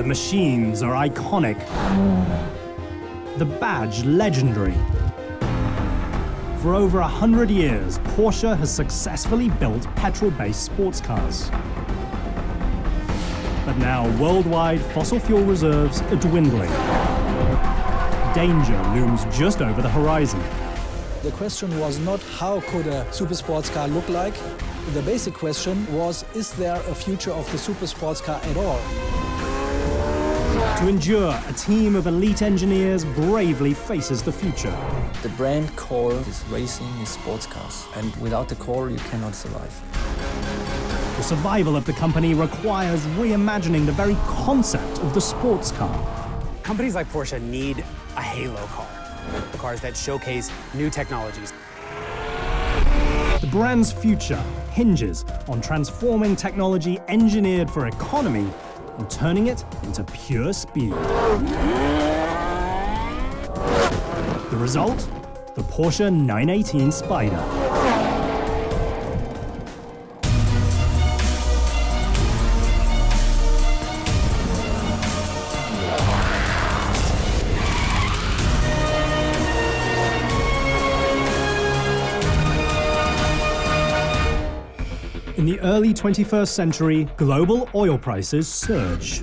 The machines are iconic. The badge legendary. For over 100 years, Porsche has successfully built petrol-based sports cars. But now worldwide fossil fuel reserves are dwindling. Danger looms just over the horizon. The question was not how could a super sports car look like. The basic question was, is there a future of the super sports car at all? To endure, a team of elite engineers bravely faces the future. The brand core is racing, is sports cars, and without the core you cannot survive. The survival of the company requires reimagining the very concept of the sports car. Companies like Porsche need a halo car, cars that showcase new technologies. The brand's future hinges on transforming technology engineered for economy and turning it into pure speed. The result? The Porsche 918 Spyder. In the early 21st century, global oil prices surge.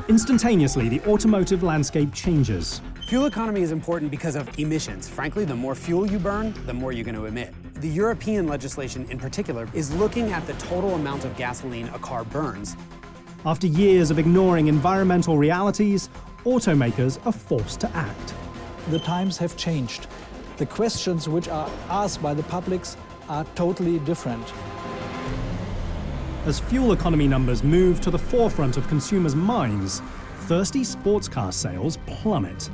Instantaneously, the automotive landscape changes. Fuel economy is important because of emissions. Frankly, the more fuel you burn, the more you're going to emit. The European legislation in particular is looking at the total amount of gasoline a car burns. After years of ignoring environmental realities, automakers are forced to act. The times have changed. The questions which are asked by the publics are totally different. As fuel economy numbers move to the forefront of consumers' minds, thirsty sports car sales plummet.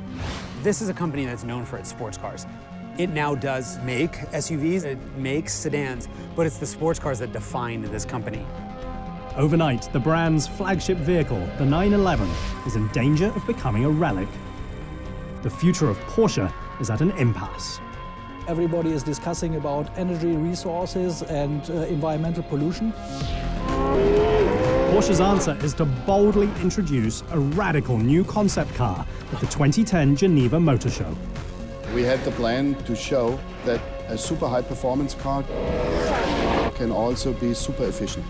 This is a company that's known for its sports cars. It now does make SUVs, it makes sedans, but it's the sports cars that define this company. Overnight, the brand's flagship vehicle, the 911, is in danger of becoming a relic. The future of Porsche is at an impasse. Everybody is discussing about energy resources and environmental pollution. Porsche's answer is to boldly introduce a radical new concept car at the 2010 Geneva Motor Show. We had the plan to show that a super high-performance car can also be super efficient.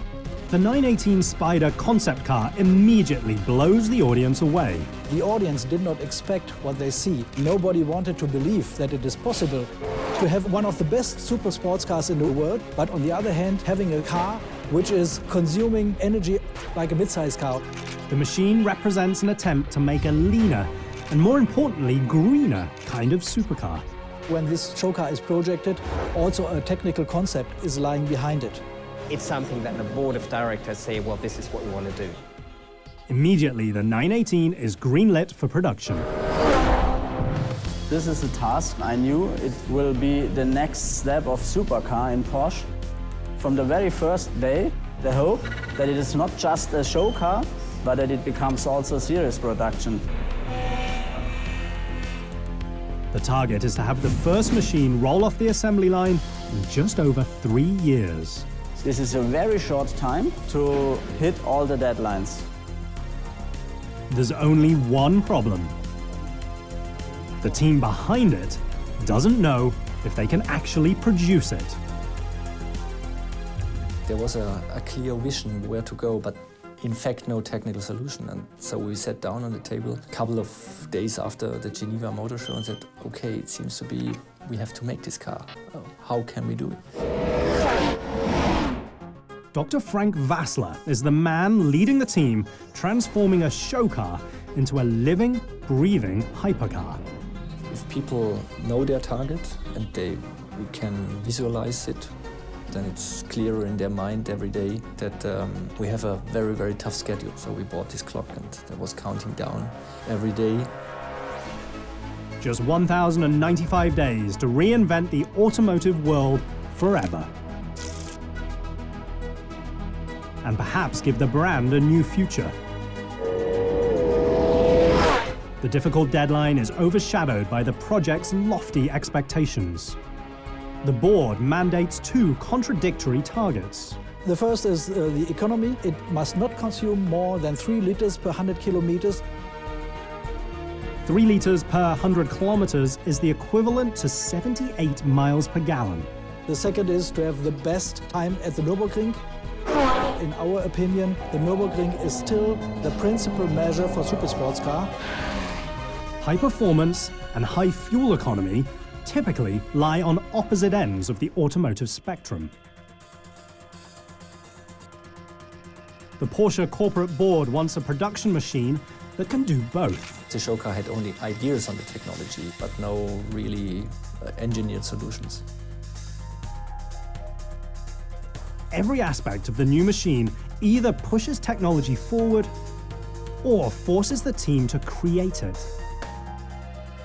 The 918 Spyder concept car immediately blows the audience away. The audience did not expect what they see. Nobody wanted to believe that it is possible to have one of the best super sports cars in the world, but on the other hand, having a car which is consuming energy like a mid-size car. The machine represents an attempt to make a leaner and, more importantly, greener kind of supercar. When this show car is projected, also a technical concept is lying behind it. It's something that the board of directors say, well, this is what we want to do. Immediately, the 918 is greenlit for production. This is a task. I knew it will be the next step of supercar in Porsche. From the very first day, the hope that it is not just a show car, but that it becomes also series production. The target is to have the first machine roll off the assembly line in just over 3 years. This is a very short time to hit all the deadlines. There's only one problem. The team behind it doesn't know if they can actually produce it. There was a clear vision where to go, but in fact no technical solution. And so we sat down on the table a couple of days after the Geneva Motor Show and said, okay, it seems to be we have to make this car. How can we do it? Dr. Frank Vassler is the man leading the team, transforming a show car into a living, breathing hypercar. If people know their target and we can visualize it, then it's clearer in their mind every day that we have a very, very tough schedule. So we bought this clock and that was counting down every day. Just 1,095 days to reinvent the automotive world forever. And perhaps give the brand a new future. The difficult deadline is overshadowed by the project's lofty expectations. The board mandates 2 contradictory targets. The first is the economy. It must not consume more than 3 liters per 100 kilometers. 3 liters per 100 kilometers is the equivalent to 78 miles per gallon. The second is to have the best time at the Nürburgring. In our opinion, the Nürburgring is still the principal measure for super sports car. High performance and high fuel economy typically lie on opposite ends of the automotive spectrum. The Porsche corporate board wants a production machine that can do both. The show car had only ideas on the technology, but no really engineered solutions. Every aspect of the new machine either pushes technology forward or forces the team to create it.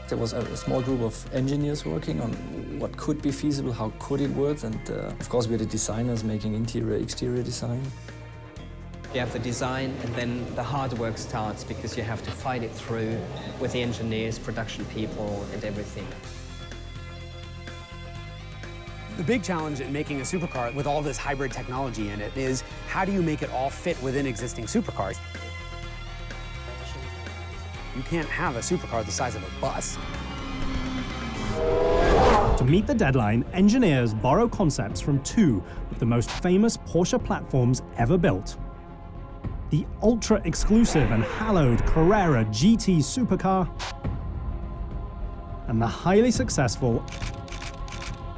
There was a small group of engineers working on what could be feasible, how could it work, and of course we had the designers making interior, exterior design. You have the design and then the hard work starts because you have to fight it through with the engineers, production people and everything. The big challenge in making a supercar with all this hybrid technology in it is how do you make it all fit within existing supercars? You can't have a supercar the size of a bus. To meet the deadline, engineers borrow concepts from two of the most famous Porsche platforms ever built. The ultra-exclusive and hallowed Carrera GT supercar and the highly successful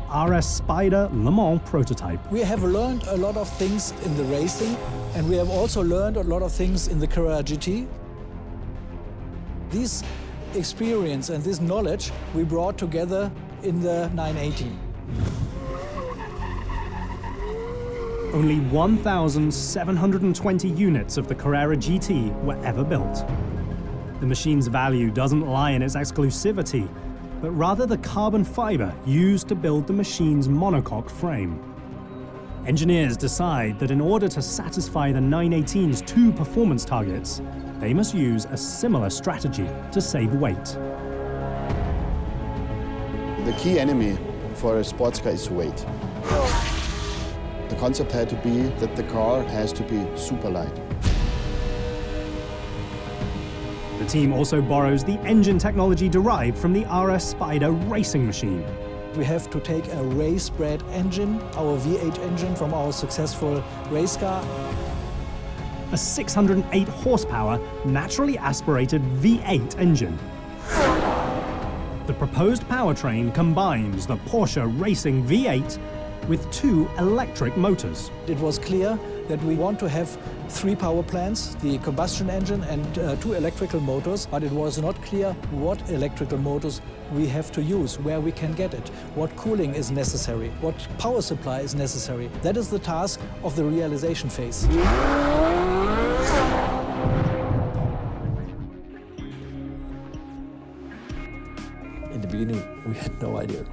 RS Spyder Le Mans prototype. We have learned a lot of things in the racing, and we have also learned a lot of things in the Carrera GT. This experience and this knowledge we brought together in the 918. Only 1,720 units of the Carrera GT were ever built. The machine's value doesn't lie in its exclusivity, but rather the carbon fiber used to build the machine's monocoque frame. Engineers decide that in order to satisfy the 918's two performance targets, they must use a similar strategy to save weight. The key enemy for a sports car is weight. The concept had to be that the car has to be super light. The team also borrows the engine technology derived from the RS Spyder racing machine. We have to take a race-bred engine, our V8 engine from our successful race car. A 608 horsepower, naturally aspirated V8 engine. The proposed powertrain combines the Porsche racing V8 with two electric motors. It was clear that we want to have 3 power plants, the combustion engine and 2 electrical motors, but it was not clear what electrical motors we have to use, where we can get it, what cooling is necessary, what power supply is necessary. That is the task of the realization phase. In the beginning, we had no idea.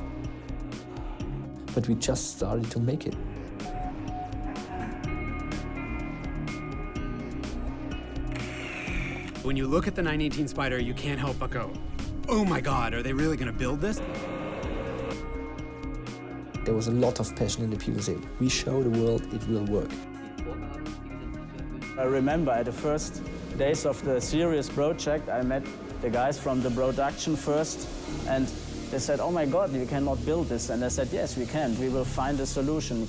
But we just started to make it. When you look at the 918 Spyder, you can't help but go, oh my God, are they really going to build this? There was a lot of passion in the people saying, we show the world it will work. I remember at the first days of the serious project, I met the guys from the production first, and they said, oh my God, you cannot build this. And I said, yes, we can. We will find a solution.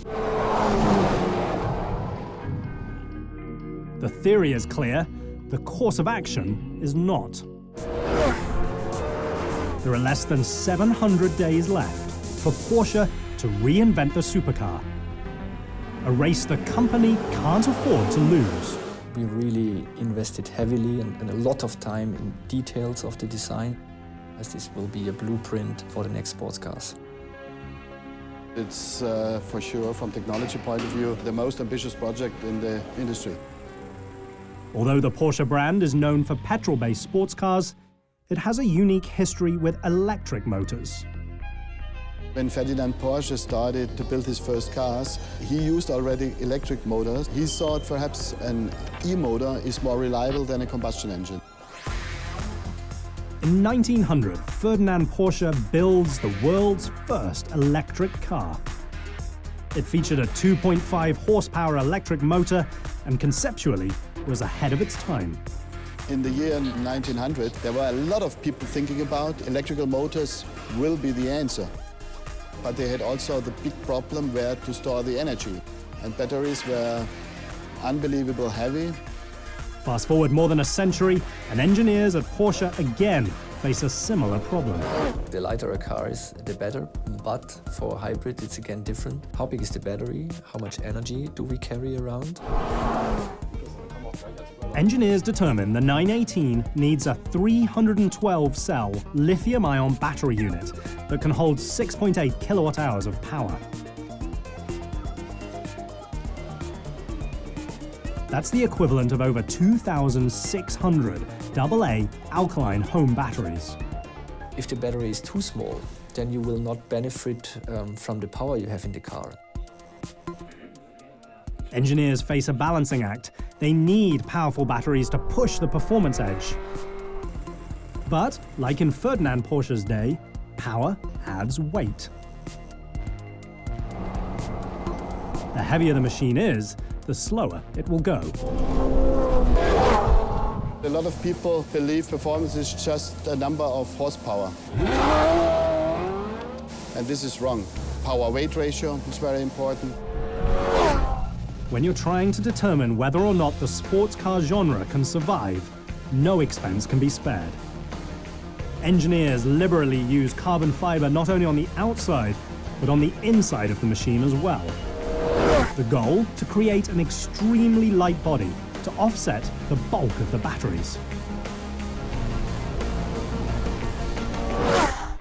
The theory is clear, the course of action is not. There are less than 700 days left for Porsche to reinvent the supercar. A race the company can't afford to lose. We really invested heavily and a lot of time in details of the design, as this will be a blueprint for the next sports cars. It's for sure, from technology point of view, the most ambitious project in the industry. Although the Porsche brand is known for petrol-based sports cars, it has a unique history with electric motors. When Ferdinand Porsche started to build his first cars, he used already electric motors. He thought perhaps an e-motor is more reliable than a combustion engine. In 1900, Ferdinand Porsche builds the world's first electric car. It featured a 2.5 horsepower electric motor and conceptually was ahead of its time. In the year 1900, there were a lot of people thinking about electrical motors will be the answer. But they had also the big problem where to store the energy. And batteries were unbelievably heavy. Fast forward more than a century, and engineers at Porsche again face a similar problem. The lighter a car is, the better, but for a hybrid it's again different. How big is the battery? How much energy do we carry around? Engineers determine the 918 needs a 312-cell lithium-ion battery unit that can hold 6.8 kilowatt-hours of power. That's the equivalent of over 2,600 AA alkaline home batteries. If the battery is too small, then you will not benefit from the power you have in the car. Engineers face a balancing act. They need powerful batteries to push the performance edge. But, like in Ferdinand Porsche's day, power adds weight. The heavier the machine is, the slower it will go. A lot of people believe performance is just a number of horsepower. And this is wrong. Power-weight ratio is very important. When you're trying to determine whether or not the sports car genre can survive, no expense can be spared. Engineers liberally use carbon fiber not only on the outside, but on the inside of the machine as well. The goal? To create an extremely light body to offset the bulk of the batteries.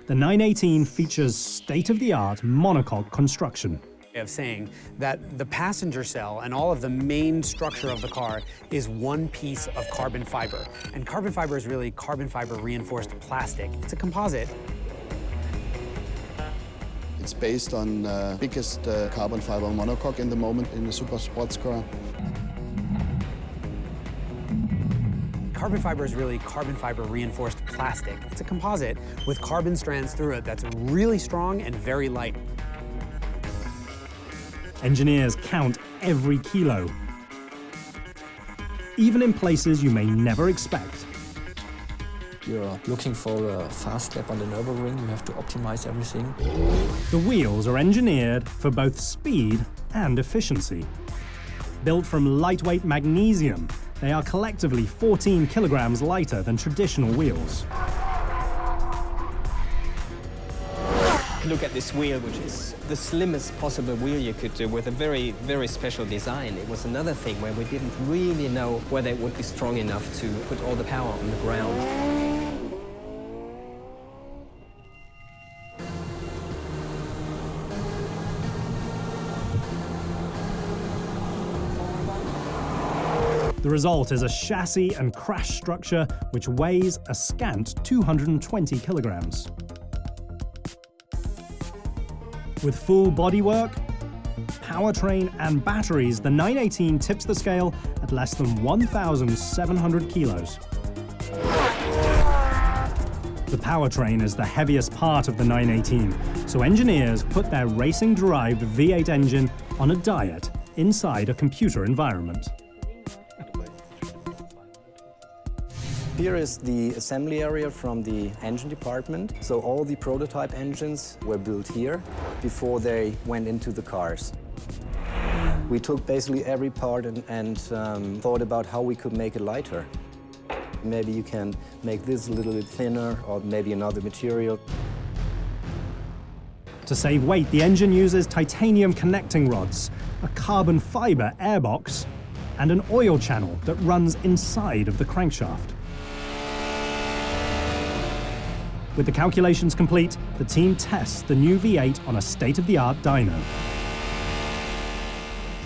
The 918 features state-of-the-art monocoque construction. Of saying that the passenger cell and all of the main structure of the car is one piece of carbon fiber. And carbon fiber is really carbon fiber reinforced plastic. It's a composite. It's based on the biggest carbon fiber monocoque in the moment in the super sports car. Carbon fiber is really carbon fiber reinforced plastic. It's a composite with carbon strands through it that's really strong and very light. Engineers count every kilo, even in places you may never expect. You're looking for a fast lap on the Nürburgring, you have to optimize everything. The wheels are engineered for both speed and efficiency. Built from lightweight magnesium, they are collectively 14 kilograms lighter than traditional wheels. Look at this wheel, which is the slimmest possible wheel you could do with a very, very special design. It was another thing where we didn't really know whether it would be strong enough to put all the power on the ground. The result is a chassis and crash structure which weighs a scant 220 kilograms. With full bodywork, powertrain and batteries, the 918 tips the scale at less than 1,700 kilos. The powertrain is the heaviest part of the 918, so engineers put their racing-derived V8 engine on a diet inside a computer environment. Here is the assembly area from the engine department. So all the prototype engines were built here before they went into the cars. We took basically every part and thought about how we could make it lighter. Maybe you can make this a little bit thinner or maybe another material. To save weight, the engine uses titanium connecting rods, a carbon fiber airbox, and an oil channel that runs inside of the crankshaft. With the calculations complete, the team tests the new V8 on a state-of-the-art dyno.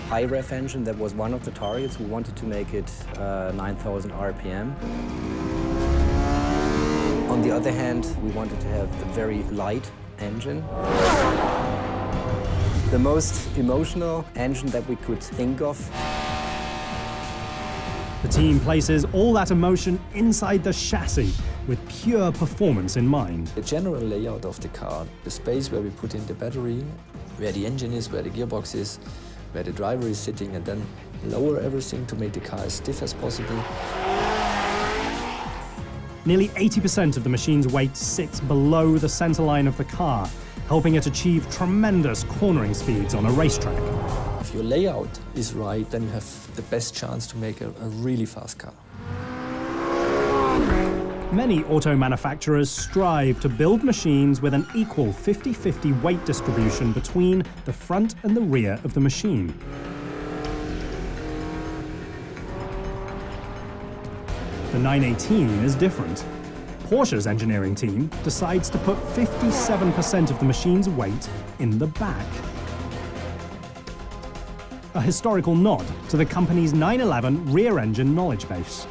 High ref engine, that was one of the targets. We wanted to make it 9,000 RPM. On the other hand, we wanted to have a very light engine. The most emotional engine that we could think of. The team places all that emotion inside the chassis with pure performance in mind. The general layout of the car, the space where we put in the battery, where the engine is, where the gearbox is, where the driver is sitting, and then lower everything to make the car as stiff as possible. Nearly 80% of the machine's weight sits below the center line of the car, helping it achieve tremendous cornering speeds on a racetrack. If your layout is right, then you have the best chance to make a really fast car. Many auto manufacturers strive to build machines with an equal 50-50 weight distribution between the front and the rear of the machine. The 918 is different. Porsche's engineering team decides to put 57% of the machine's weight in the back. A historical nod to the company's 911 rear-engine knowledge base.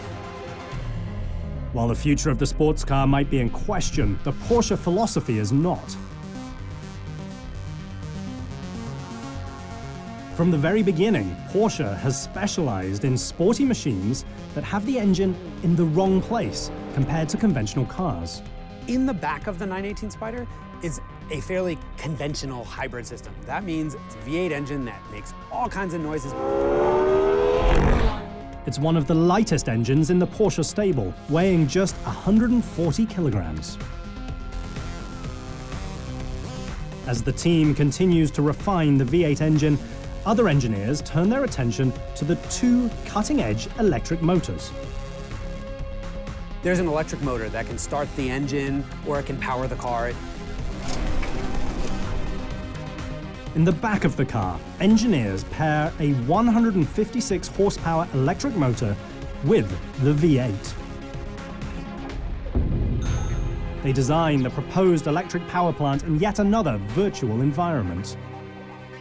While the future of the sports car might be in question, the Porsche philosophy is not. From the very beginning, Porsche has specialized in sporty machines that have the engine in the wrong place compared to conventional cars. In the back of the 918 Spyder is a fairly conventional hybrid system. That means it's a V8 engine that makes all kinds of noises. It's one of the lightest engines in the Porsche stable, weighing just 140 kilograms. As the team continues to refine the V8 engine, other engineers turn their attention to the two cutting-edge electric motors. There's an electric motor that can start the engine or it can power the car. In the back of the car, engineers pair a 156 horsepower electric motor with the V8. They design the proposed electric power plant in yet another virtual environment.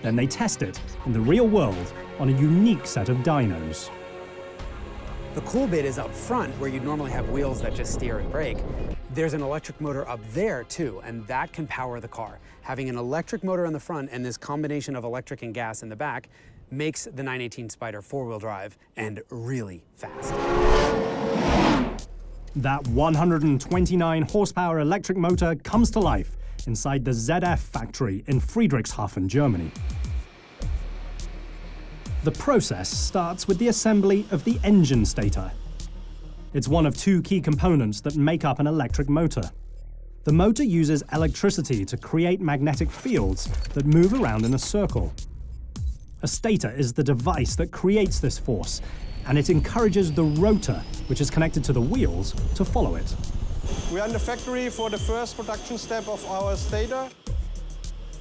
Then they test it in the real world on a unique set of dynos. The cool bit is up front, where you'd normally have wheels that just steer and brake. There's an electric motor up there too, and that can power the car. Having an electric motor on the front and this combination of electric and gas in the back makes the 918 Spyder four-wheel drive and really fast. That 129 horsepower electric motor comes to life inside the ZF factory in Friedrichshafen, Germany. The process starts with the assembly of the engine stator. It's one of two key components that make up an electric motor. The motor uses electricity to create magnetic fields that move around in a circle. A stator is the device that creates this force, and it encourages the rotor, which is connected to the wheels, to follow it. We are in the factory for the first production step of our stator.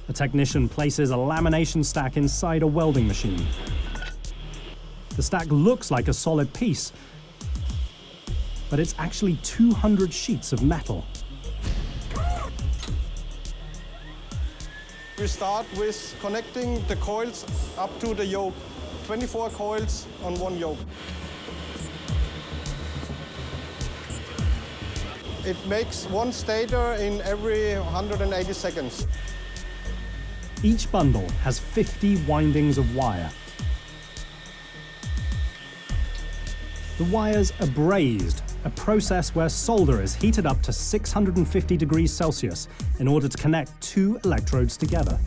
A technician places a lamination stack inside a welding machine. The stack looks like a solid piece, but it's actually 200 sheets of metal. We start with connecting the coils up to the yoke. 24 coils on one yoke. It makes one stator in every 180 seconds. Each bundle has 50 windings of wire. The wires are brazed, a process where solder is heated up to 650 degrees Celsius in order to connect two electrodes together.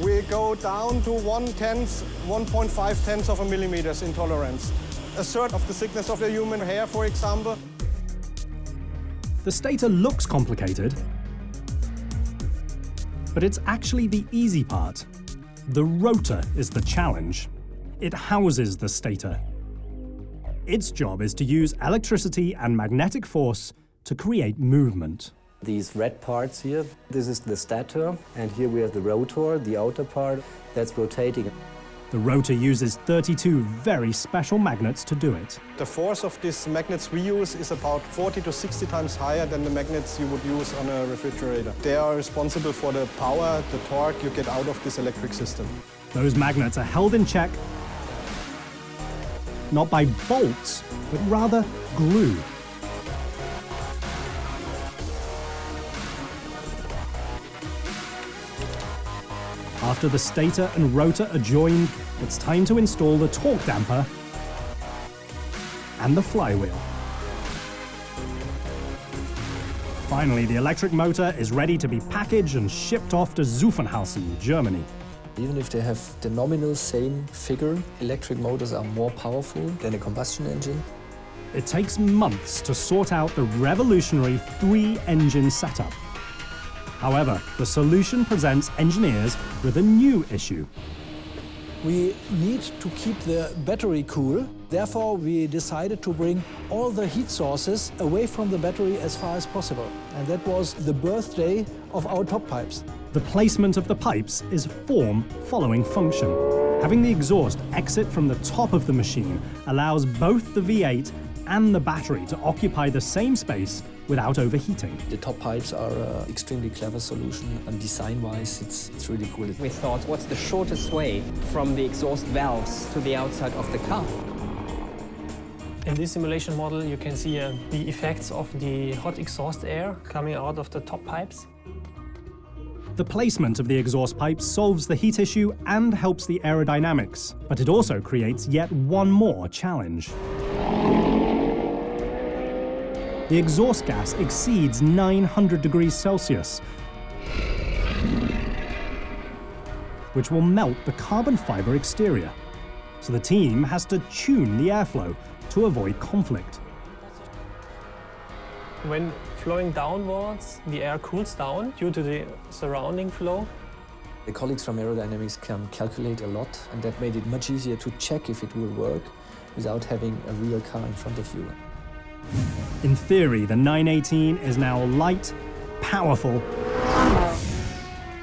We go down to 1.5 tenths of a millimeters in tolerance. A third of the thickness of a human hair, for example. The stator looks complicated, but it's actually the easy part. The rotor is the challenge. It houses the stator. Its job is to use electricity and magnetic force to create movement. These red parts here, this is the stator, and here we have the rotor, the outer part, that's rotating. The rotor uses 32 very special magnets to do it. The force of these magnets we use is about 40 to 60 times higher than the magnets you would use on a refrigerator. They are responsible for the power, the torque you get out of this electric system. Those magnets are held in check not by bolts, but rather glue. After the stator and rotor are joined, it's time to install the torque damper and the flywheel. Finally, the electric motor is ready to be packaged and shipped off to Zuffenhausen, Germany. Even if they have the nominal same figure, electric motors are more powerful than a combustion engine. It takes months to sort out the revolutionary 3-engine setup. However, the solution presents engineers with a new issue. We need to keep the battery cool. Therefore, we decided to bring all the heat sources away from the battery as far as possible. And that was the birthday of our top pipes. The placement of the pipes is form following function. Having the exhaust exit from the top of the machine allows both the V8 and the battery to occupy the same space without overheating. The top pipes are an extremely clever solution, and design-wise, it's really cool. We thought, what's the shortest way from the exhaust valves to the outside of the car? In this simulation model, you can see the effects of the hot exhaust air coming out of the top pipes. The placement of the exhaust pipe solves the heat issue and helps the aerodynamics, but it also creates yet one more challenge. The exhaust gas exceeds 900 degrees Celsius, which will melt the carbon fiber exterior. So the team has to tune the airflow to avoid conflict. When flowing downwards, the air cools down due to the surrounding flow. The colleagues from aerodynamics can calculate a lot, and that made it much easier to check if it will work without having a real car in front of you. In theory, the 918 is now light, powerful,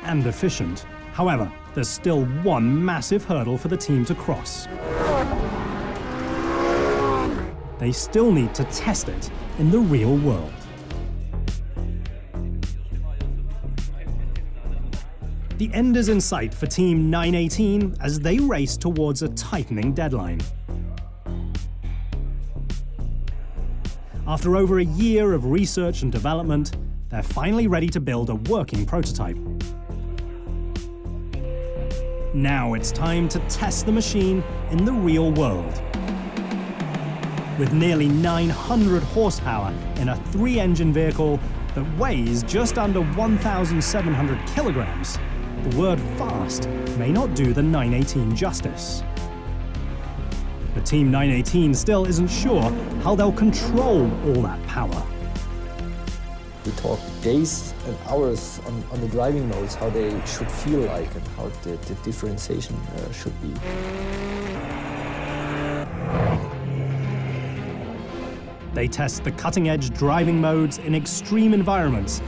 and efficient. However, there's still one massive hurdle for the team to cross. They still need to test it in the real world. The end is in sight for Team 918 as they race towards a tightening deadline. After over a year of research and development, they're finally ready to build a working prototype. Now it's time to test the machine in the real world. With nearly 900 horsepower in a 3-engine vehicle that weighs just under 1,700 kilograms, the word fast may not do the 918 justice. But Team 918 still isn't sure how they'll control all that power. We talk days and hours on the driving modes, how they should feel like and how the differentiation should be. They test the cutting-edge driving modes in extreme environments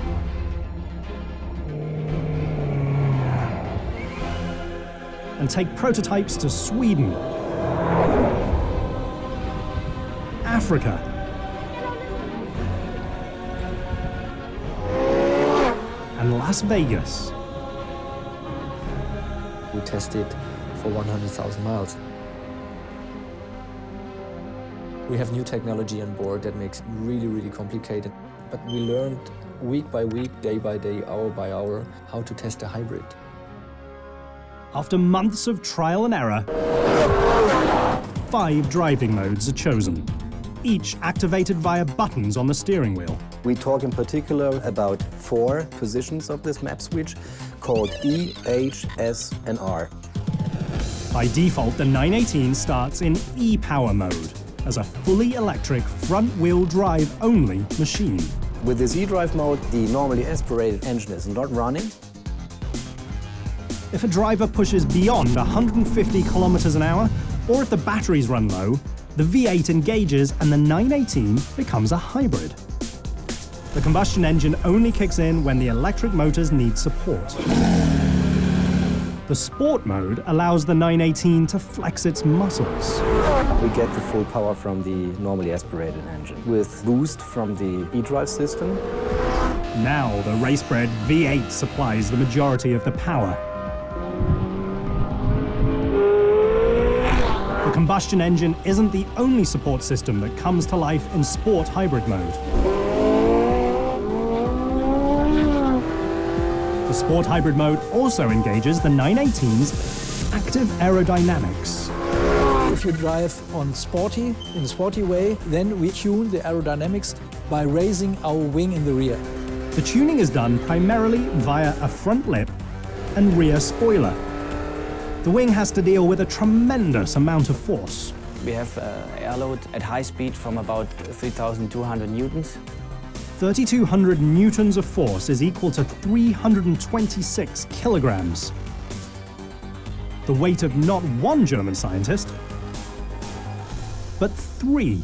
and take prototypes to Sweden, Africa, and Las Vegas. We tested for 100,000 miles. We have new technology on board that makes it really, really complicated. But we learned week by week, day by day, hour by hour, how to test a hybrid. After months of trial and error, 5 driving modes are chosen, each activated via buttons on the steering wheel. We talk in particular about 4 positions of this map switch called E, H, S, and R. By default, the 918 starts in E-Power mode as a fully electric front-wheel drive only machine. With this E-Drive mode, the normally aspirated engine is not running. If a driver pushes beyond 150 kilometers an hour, or if the batteries run low, the V8 engages and the 918 becomes a hybrid. The combustion engine only kicks in when the electric motors need support. The Sport mode allows the 918 to flex its muscles. We get the full power from the normally aspirated engine, with boost from the E-Drive system. Now the race-bred V8 supplies the majority of the power. The combustion engine isn't the only support system that comes to life in Sport hybrid mode. The Sport hybrid mode also engages the 918's active aerodynamics. If you drive in a sporty way, then we tune the aerodynamics by raising our wing in the rear. The tuning is done primarily via a front lip and rear spoiler. The wing has to deal with a tremendous amount of force. We have air load at high speed from about 3,200 newtons. 3,200 newtons of force is equal to 326 kilograms. The weight of not one German scientist, but 3.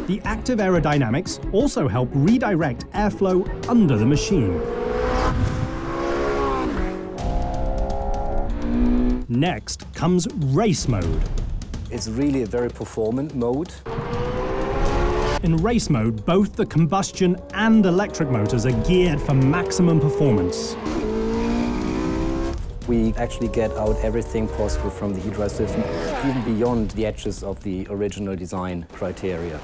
The active aerodynamics also help redirect airflow under the machine. Next comes race mode. It's really a very performant mode. In race mode, both the combustion and electric motors are geared for maximum performance. We actually get out everything possible from the heat drive system, even beyond the edges of the original design criteria.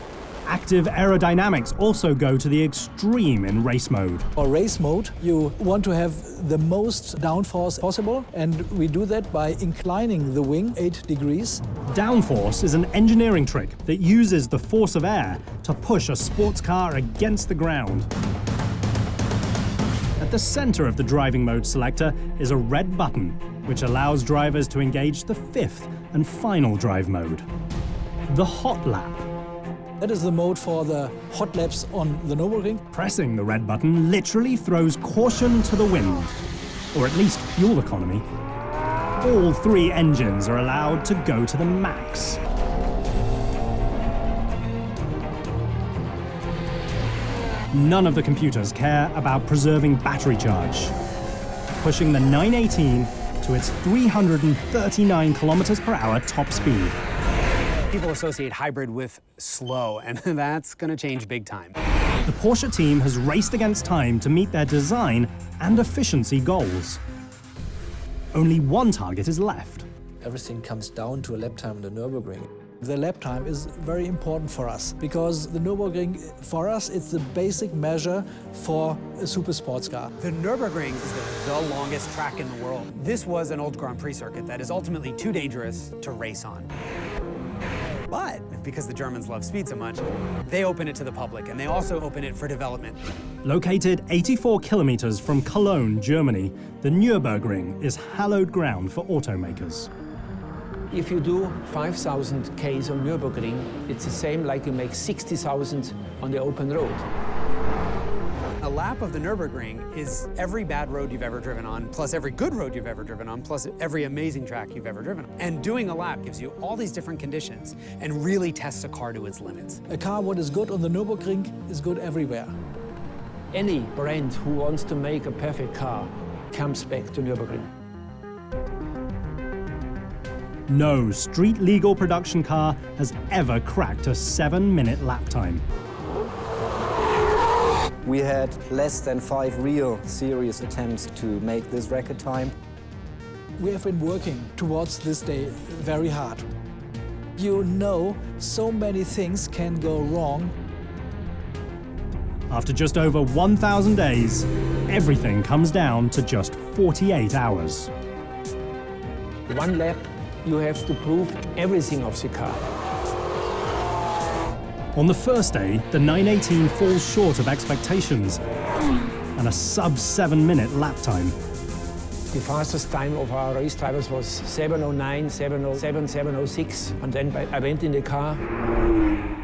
Active aerodynamics also go to the extreme in race mode. For race mode, you want to have the most downforce possible, and we do that by inclining the wing 8 degrees. Downforce is an engineering trick that uses the force of air to push a sports car against the ground. At the center of the driving mode selector is a red button, which allows drivers to engage the 5th and final drive mode, the hot lap. That is the mode for the hot laps on the Nürburgring. Pressing the red button literally throws caution to the wind, or at least fuel economy. All 3 engines are allowed to go to the max. None of the computers care about preserving battery charge, pushing the 918 to its 339 kilometers per hour top speed. People associate hybrid with slow, and that's going to change big time. The Porsche team has raced against time to meet their design and efficiency goals. Only one target is left. Everything comes down to a lap time on the Nürburgring. The lap time is very important for us because the Nürburgring, for us, it's the basic measure for a super sports car. The Nürburgring is the longest track in the world. This was an old Grand Prix circuit that is ultimately too dangerous to race on. But because the Germans love speed so much, they open it to the public, and they also open it for development. Located 84 kilometers from Cologne, Germany, the Nürburgring is hallowed ground for automakers. If you do 5,000 Ks on Nürburgring, it's the same like you make 60,000 on the open road. A lap of the Nürburgring is every bad road you've ever driven on, plus every good road you've ever driven on, plus every amazing track you've ever driven on. And doing a lap gives you all these different conditions and really tests a car to its limits. A car what is good on the Nürburgring is good everywhere. Any brand who wants to make a perfect car comes back to Nürburgring. No street-legal production car has ever cracked a 7-minute lap time. We had less than 5 real serious attempts to make this record time. We have been working towards this day very hard. You know, so many things can go wrong. After just over 1,000 days, everything comes down to just 48 hours. One lap, you have to prove everything of the car. On the first day, the 918 falls short of expectations and a sub-7-minute lap time. The fastest time of our race drivers was 7:09, 7:07, 7:06, and then I went in the car,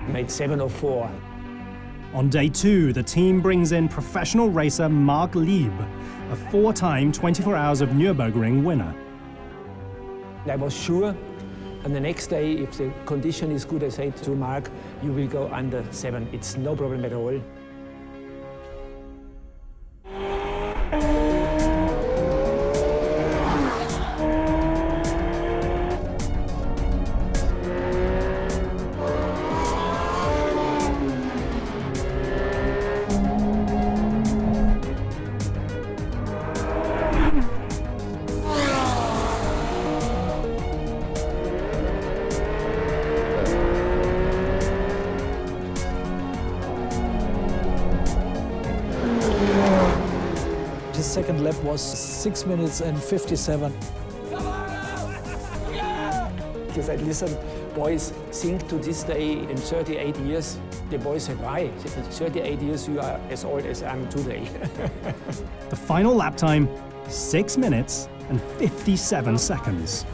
made 7:04. On day 2, the team brings in professional racer Mark Lieb, a 4-time 24 Hours of Nürburgring winner. I was sure, and the next day, if the condition is good, I said to Mark, you will go under 7. It's no problem at all. His second lap was 6 minutes and 57. He said, listen, boys, think to this day in 38 years. The boys said, why? He said, 38 years, you are as old as I am today. The final lap time, 6 minutes and 57 seconds.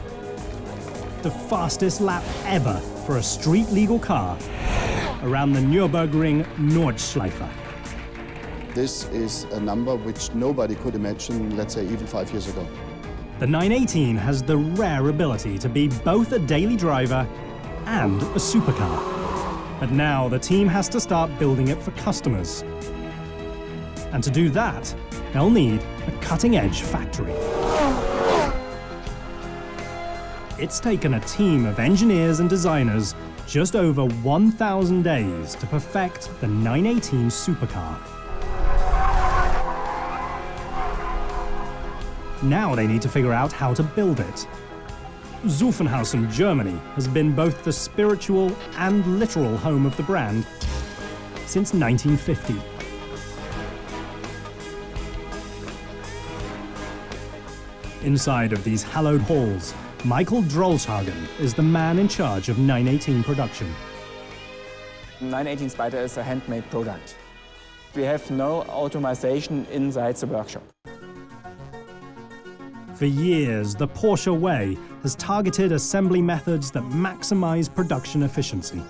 The fastest lap ever for a street-legal car around the Nürburgring Nordschleife. This is a number which nobody could imagine, let's say, even 5 years ago. The 918 has the rare ability to be both a daily driver and a supercar. But now the team has to start building it for customers. And to do that, they'll need a cutting-edge factory. It's taken a team of engineers and designers just over 1,000 days to perfect the 918 supercar. Now they need to figure out how to build it. Zuffenhausen, Germany, has been both the spiritual and literal home of the brand since 1950. Inside of these hallowed halls, Michael Drolshagen is the man in charge of 918 production. 918 Spyder is a handmade product. We have no automation inside the workshop. For years, the Porsche way has targeted assembly methods that maximize production efficiency.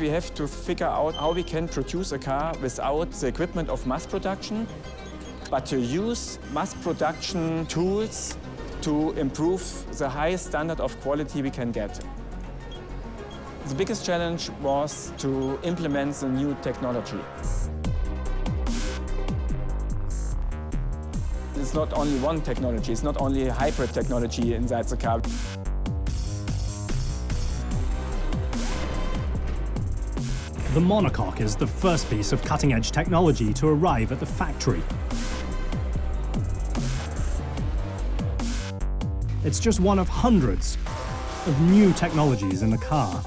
We have to figure out how we can produce a car without the equipment of mass production, but to use mass production tools to improve the highest standard of quality we can get. The biggest challenge was to implement the new technology. It's not only one technology, it's not only a hybrid technology inside the car. The monocoque is the first piece of cutting-edge technology to arrive at the factory. It's just one of hundreds of new technologies in the car.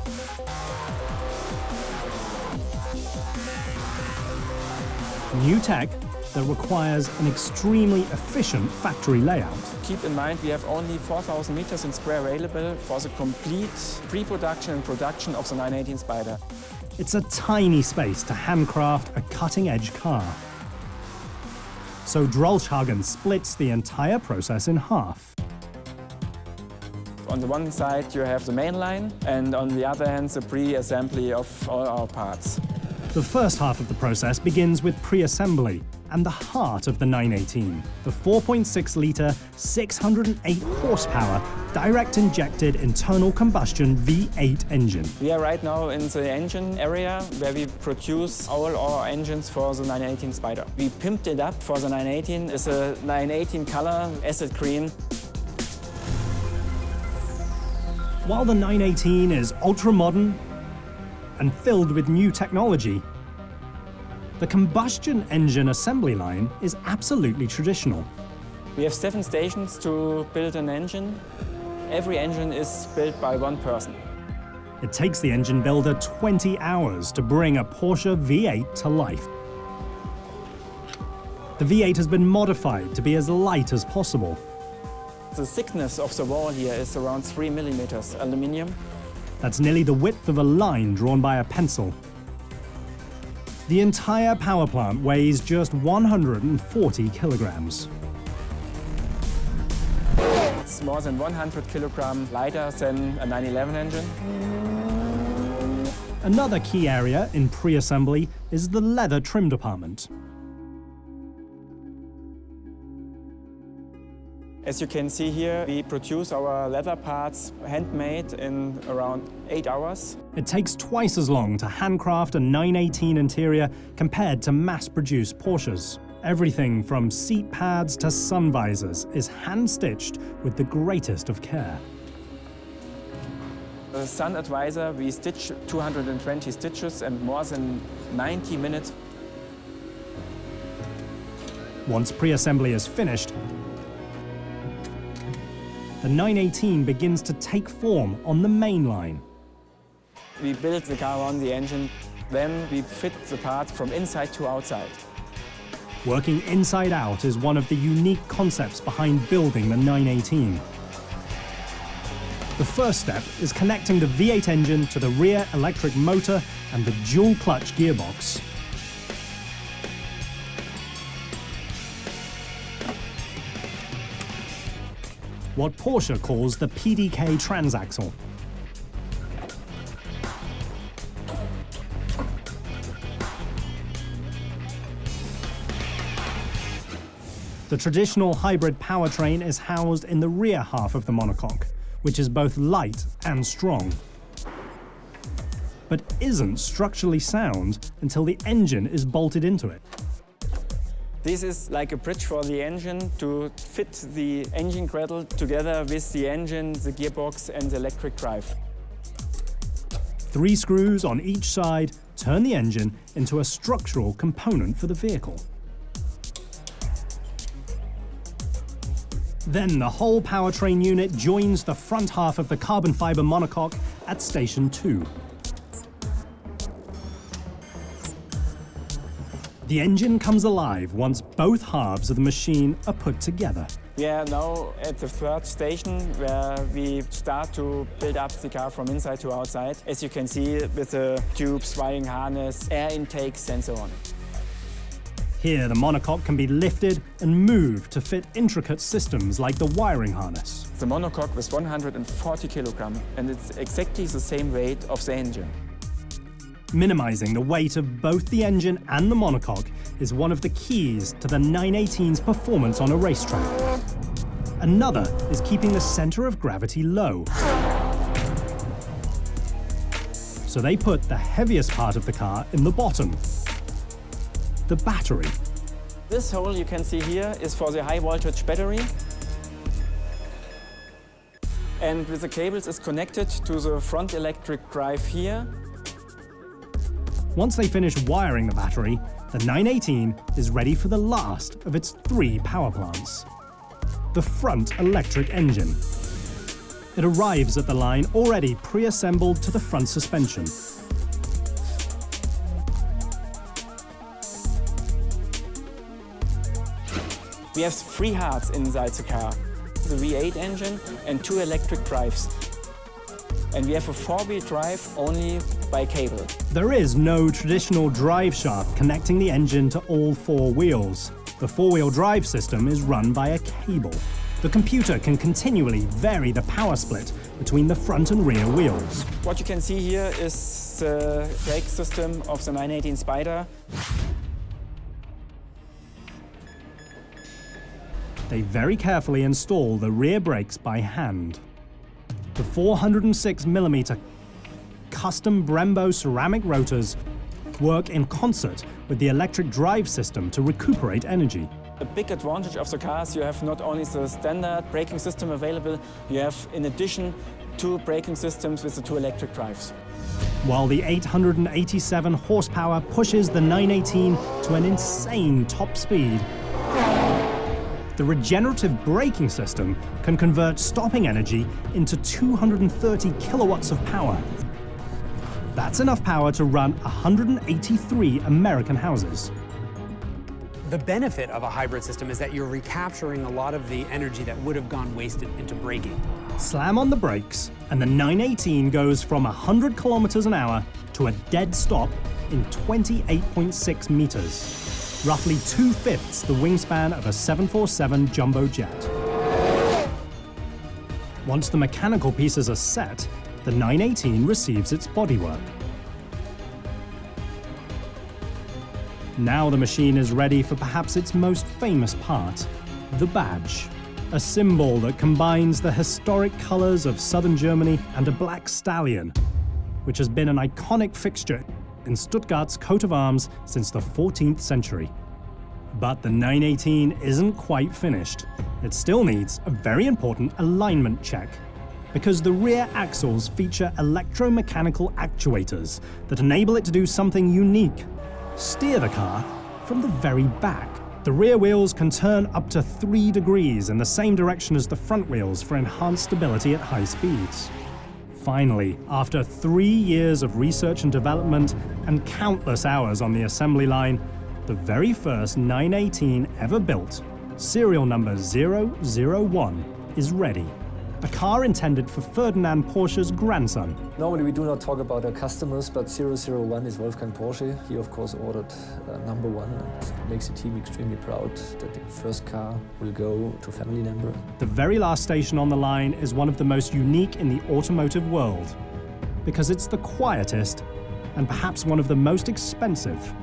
New tech that requires an extremely efficient factory layout. Keep in mind, we have only 4,000 meters in square available for the complete pre-production and production of the 918 Spyder. It's a tiny space to handcraft a cutting-edge car. So Drolshagen splits the entire process in half. On the one side you have the main line, and on the other hand the pre-assembly of all our parts. The first half of the process begins with pre-assembly and the heart of the 918, the 4.6-litre, 608 horsepower, direct-injected internal combustion V8 engine. We are right now in the engine area where we produce all our engines for the 918 Spyder. We pimped it up for the 918. It's a 918 color, acid green. While the 918 is ultra-modern and filled with new technology, the combustion engine assembly line is absolutely traditional. We have 7 stations to build an engine. Every engine is built by one person. It takes the engine builder 20 hours to bring a Porsche V8 to life. The V8 has been modified to be as light as possible. The thickness of the wall here is around 3 millimeters aluminium. That's nearly the width of a line drawn by a pencil. The entire power plant weighs just 140 kilograms. It's more than 100 kilograms lighter than a 911 engine. Another key area in pre-assembly is the leather trim department. As you can see here, we produce our leather parts handmade in around 8 hours. It takes twice as long to handcraft a 918 interior compared to mass-produced Porsches. Everything from seat pads to sun visors is hand-stitched with the greatest of care. The Sun Advisor, we stitch 220 stitches and more than 90 minutes. Once pre-assembly is finished, the 918 begins to take form on the main line. We build the car on the engine, then we fit the parts from inside to outside. Working inside out is one of the unique concepts behind building the 918. The first step is connecting the V8 engine to the rear electric motor and the dual-clutch gearbox. What Porsche calls the PDK transaxle. The traditional hybrid powertrain is housed in the rear half of the monocoque, which is both light and strong, but isn't structurally sound until the engine is bolted into it. This is like a bridge for the engine to fit the engine cradle together with the engine, the gearbox and the electric drive. 3 screws on each side turn the engine into a structural component for the vehicle. Then the whole powertrain unit joins the front half of the carbon fiber monocoque at station 2. The engine comes alive once both halves of the machine are put together. We are now at the third station where we start to build up the car from inside to outside. As you can see, with the tubes, wiring harness, air intakes and so on. Here, the monocoque can be lifted and moved to fit intricate systems like the wiring harness. The monocoque was 140 kilograms and it's exactly the same weight of the engine. Minimizing the weight of both the engine and the monocoque is one of the keys to the 918's performance on a racetrack. Another is keeping the center of gravity low. So they put the heaviest part of the car in the bottom, the battery. This hole you can see here is for the high voltage battery. And with the cables is connected to the front electric drive here. Once they finish wiring the battery, the 918 is ready for the last of its 3 power plants. The front electric engine. It arrives at the line already pre-assembled to the front suspension. We have 3 hearts inside the car. The V8 engine and 2 electric drives. And we have a 4-wheel drive only by cable. There is no traditional drive shaft connecting the engine to all 4 wheels. The 4-wheel drive system is run by a cable. The computer can continually vary the power split between the front and rear wheels. What you can see here is the brake system of the 918 Spyder. They very carefully install the rear brakes by hand. The 406mm custom Brembo ceramic rotors work in concert with the electric drive system to recuperate energy. A big advantage of the cars, you have not only the standard braking system available, you have in addition 2 braking systems with the 2 electric drives. While the 887 horsepower pushes the 918 to an insane top speed, the regenerative braking system can convert stopping energy into 230 kilowatts of power. That's enough power to run 183 American houses. The benefit of a hybrid system is that you're recapturing a lot of the energy that would have gone wasted into braking. Slam on the brakes, and the 918 goes from 100 kilometers an hour to a dead stop in 28.6 meters. Roughly 2/5 the wingspan of a 747 jumbo jet. Once the mechanical pieces are set, the 918 receives its bodywork. Now the machine is ready for perhaps its most famous part, the badge. A symbol that combines the historic colors of southern Germany and a black stallion, which has been an iconic fixture in Stuttgart's coat of arms since the 14th century. But the 918 isn't quite finished. It still needs a very important alignment check, because the rear axles feature electromechanical actuators that enable it to do something unique: steer the car from the very back. The rear wheels can turn up to 3 degrees in the same direction as the front wheels for enhanced stability at high speeds. Finally, after 3 years of research and development and countless hours on the assembly line, the very first 918 ever built, serial number 001, is ready. a car intended for Ferdinand Porsche's grandson. Normally we do not talk about our customers, but 001 is Wolfgang Porsche. He of course ordered number one, and makes the team extremely proud that the first car will go to a family member. The very last station on the line is one of the most unique in the automotive world, because it's the quietest and perhaps one of the most expensive.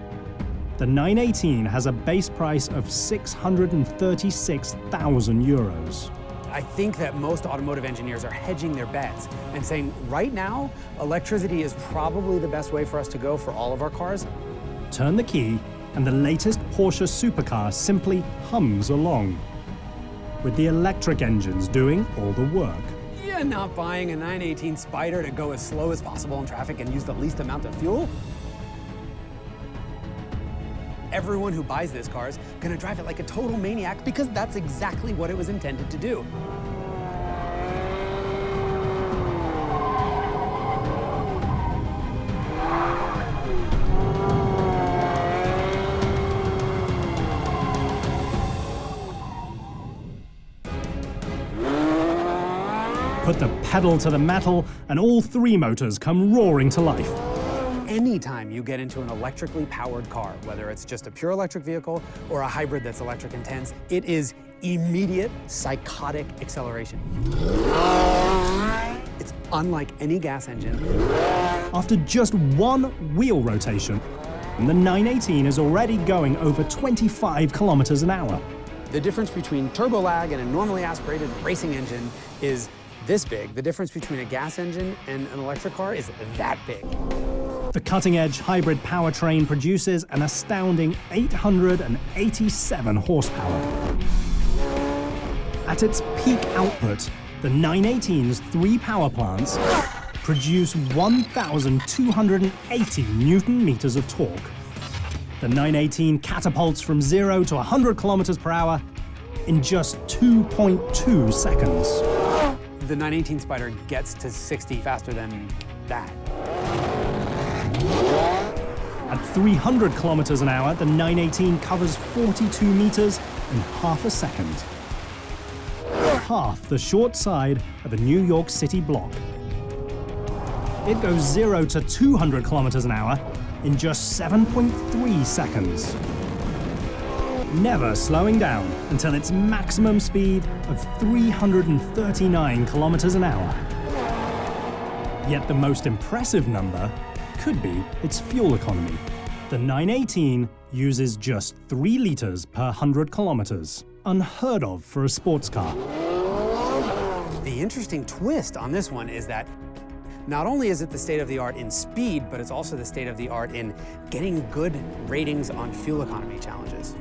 The 918 has a base price of €636,000. I think that most automotive engineers are hedging their bets and saying, right now, electricity is probably the best way for us to go for all of our cars. Turn the key, and the latest Porsche supercar simply hums along, with the electric engines doing all the work. You're not buying a 918 Spyder to go as slow as possible in traffic and use the least amount of fuel. Everyone who buys this car is gonna drive it like a total maniac because that's exactly what it was intended to do. Put the pedal to the metal, and all three motors come roaring to life. Anytime you get into an electrically powered car, whether it's just a pure electric vehicle or a hybrid that's electric intense, it is immediate, psychotic acceleration. It's unlike any gas engine. After just one wheel rotation, the 918 is already going over 25 kilometers an hour. The difference between turbo lag and a normally aspirated racing engine is this big. The difference between a gas engine and an electric car is that big. The cutting-edge hybrid powertrain produces an astounding 887 horsepower. At its peak output, the 918's three power plants produce 1,280 Newton-meters of torque. The 918 catapults from 0 to 100 kilometers per hour in just 2.2 seconds. The 918 Spyder gets to 60 faster than that. At 300 kilometers an hour, the 918 covers 42 meters in half a second. Half the short side of a New York City block. It goes 0 to 200 kilometers an hour in just 7.3 seconds. Never slowing down until its maximum speed of 339 kilometers an hour. Yet the most impressive number could be its fuel economy. The 918 uses just 3 liters per 100 kilometers, unheard of for a sports car. The interesting twist on this one is that not only is it the state of the art in speed, but it's also the state of the art in getting good ratings on fuel economy challenges.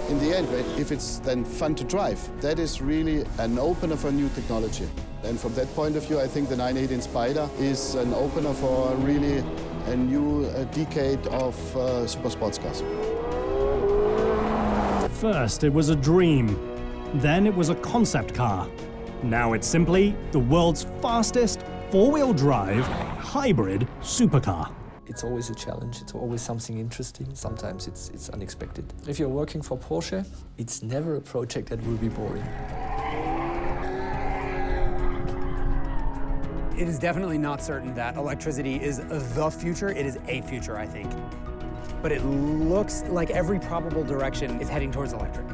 In the end, if it's then fun to drive, that is really an opener for new technology. And from that point of view, I think the 918 Spyder is an opener for really a new decade of super sports cars. First, it was a dream. Then it was a concept car. Now it's simply the world's fastest four-wheel drive hybrid supercar. It's always a challenge, it's always something interesting, sometimes it's unexpected. If you're working for Porsche, it's never a project that will be boring. It is definitely not certain that electricity is the future. It is a future, I think. But it looks like every probable direction is heading towards electric.